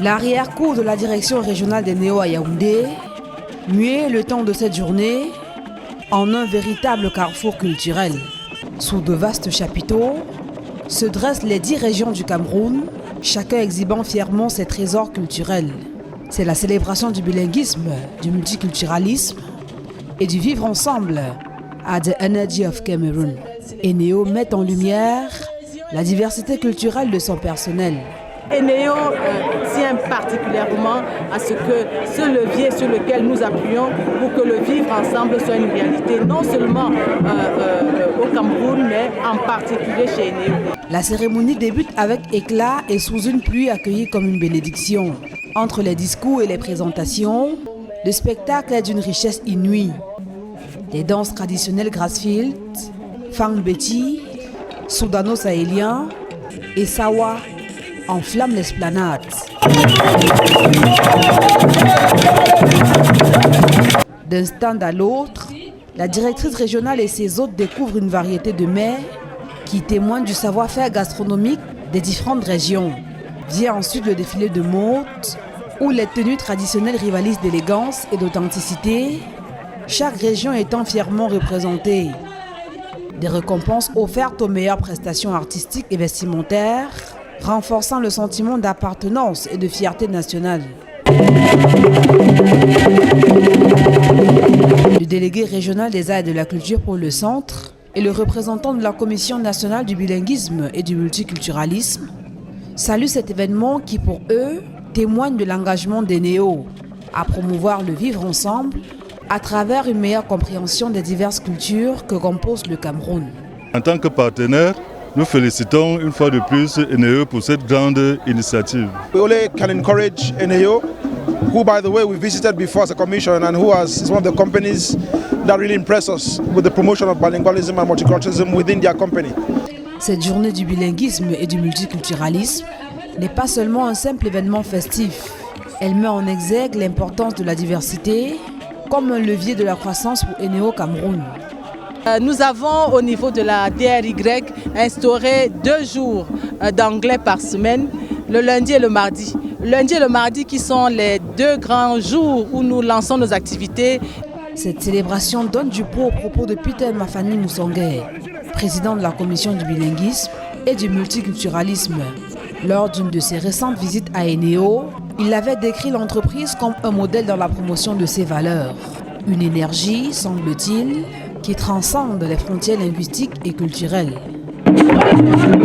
L'arrière-cour de la direction régionale des Néo à Yaoundé muait le temps de cette journée en un véritable carrefour culturel. Sous de vastes chapiteaux se dressent les 10 régions du Cameroun, chacun exhibant fièrement ses trésors culturels. C'est la célébration du bilinguisme, du multiculturalisme et du vivre ensemble à The Energy of Cameroon. Eneo met en lumière la diversité culturelle de son personnel. Eneo tient particulièrement à ce que ce levier sur lequel nous appuyons pour que le vivre ensemble soit une réalité, non seulement au Cameroun, mais en particulier chez Eneo. La cérémonie débute avec éclat et sous une pluie accueillie comme une bénédiction. Entre les discours et les présentations, le spectacle est d'une richesse inouïe. Les danses traditionnelles Grassfield, Fang Betty, Soudano-Sahélien et Sawa enflamment l'esplanade. D'un stand à l'autre, la directrice régionale et ses hôtes découvrent une variété de mets qui témoignent du savoir-faire gastronomique des différentes régions. Vient ensuite le défilé de mode, où les tenues traditionnelles rivalisent d'élégance et d'authenticité, chaque région étant fièrement représentée. Des récompenses offertes aux meilleures prestations artistiques et vestimentaires, renforçant le sentiment d'appartenance et de fierté nationale. Le délégué régional des arts et de la culture pour le centre et le représentant de la Commission nationale du bilinguisme et du multiculturalisme saluent cet événement qui, pour eux, témoigne de l'engagement des Néo à promouvoir le vivre ensemble à travers une meilleure compréhension des diverses cultures que compose le Cameroun. En tant que partenaire, nous félicitons une fois de plus Eneo pour cette grande initiative. We only can encourage Eneo, who by the way we visited before as a commission and who is one of the companies that really impress us with the promotion of bilingualism and multiculturalism within their company. Cette journée du bilinguisme et du multiculturalisme n'est pas seulement un simple événement festif. Elle met en exergue l'importance de la diversité comme un levier de la croissance pour Eneo Cameroun. Nous avons au niveau de la DRY instauré 2 jours d'anglais par semaine, le lundi et le mardi. Le lundi et le mardi qui sont les 2 grands jours où nous lançons nos activités. Cette célébration donne du poids aux propos de Peter Mafani Moussongué, président de la commission du bilinguisme et du multiculturalisme. Lors d'une de ses récentes visites à Eneo, il avait décrit l'entreprise comme un modèle dans la promotion de ses valeurs. Une énergie, semble-t-il, qui transcende les frontières linguistiques et culturelles.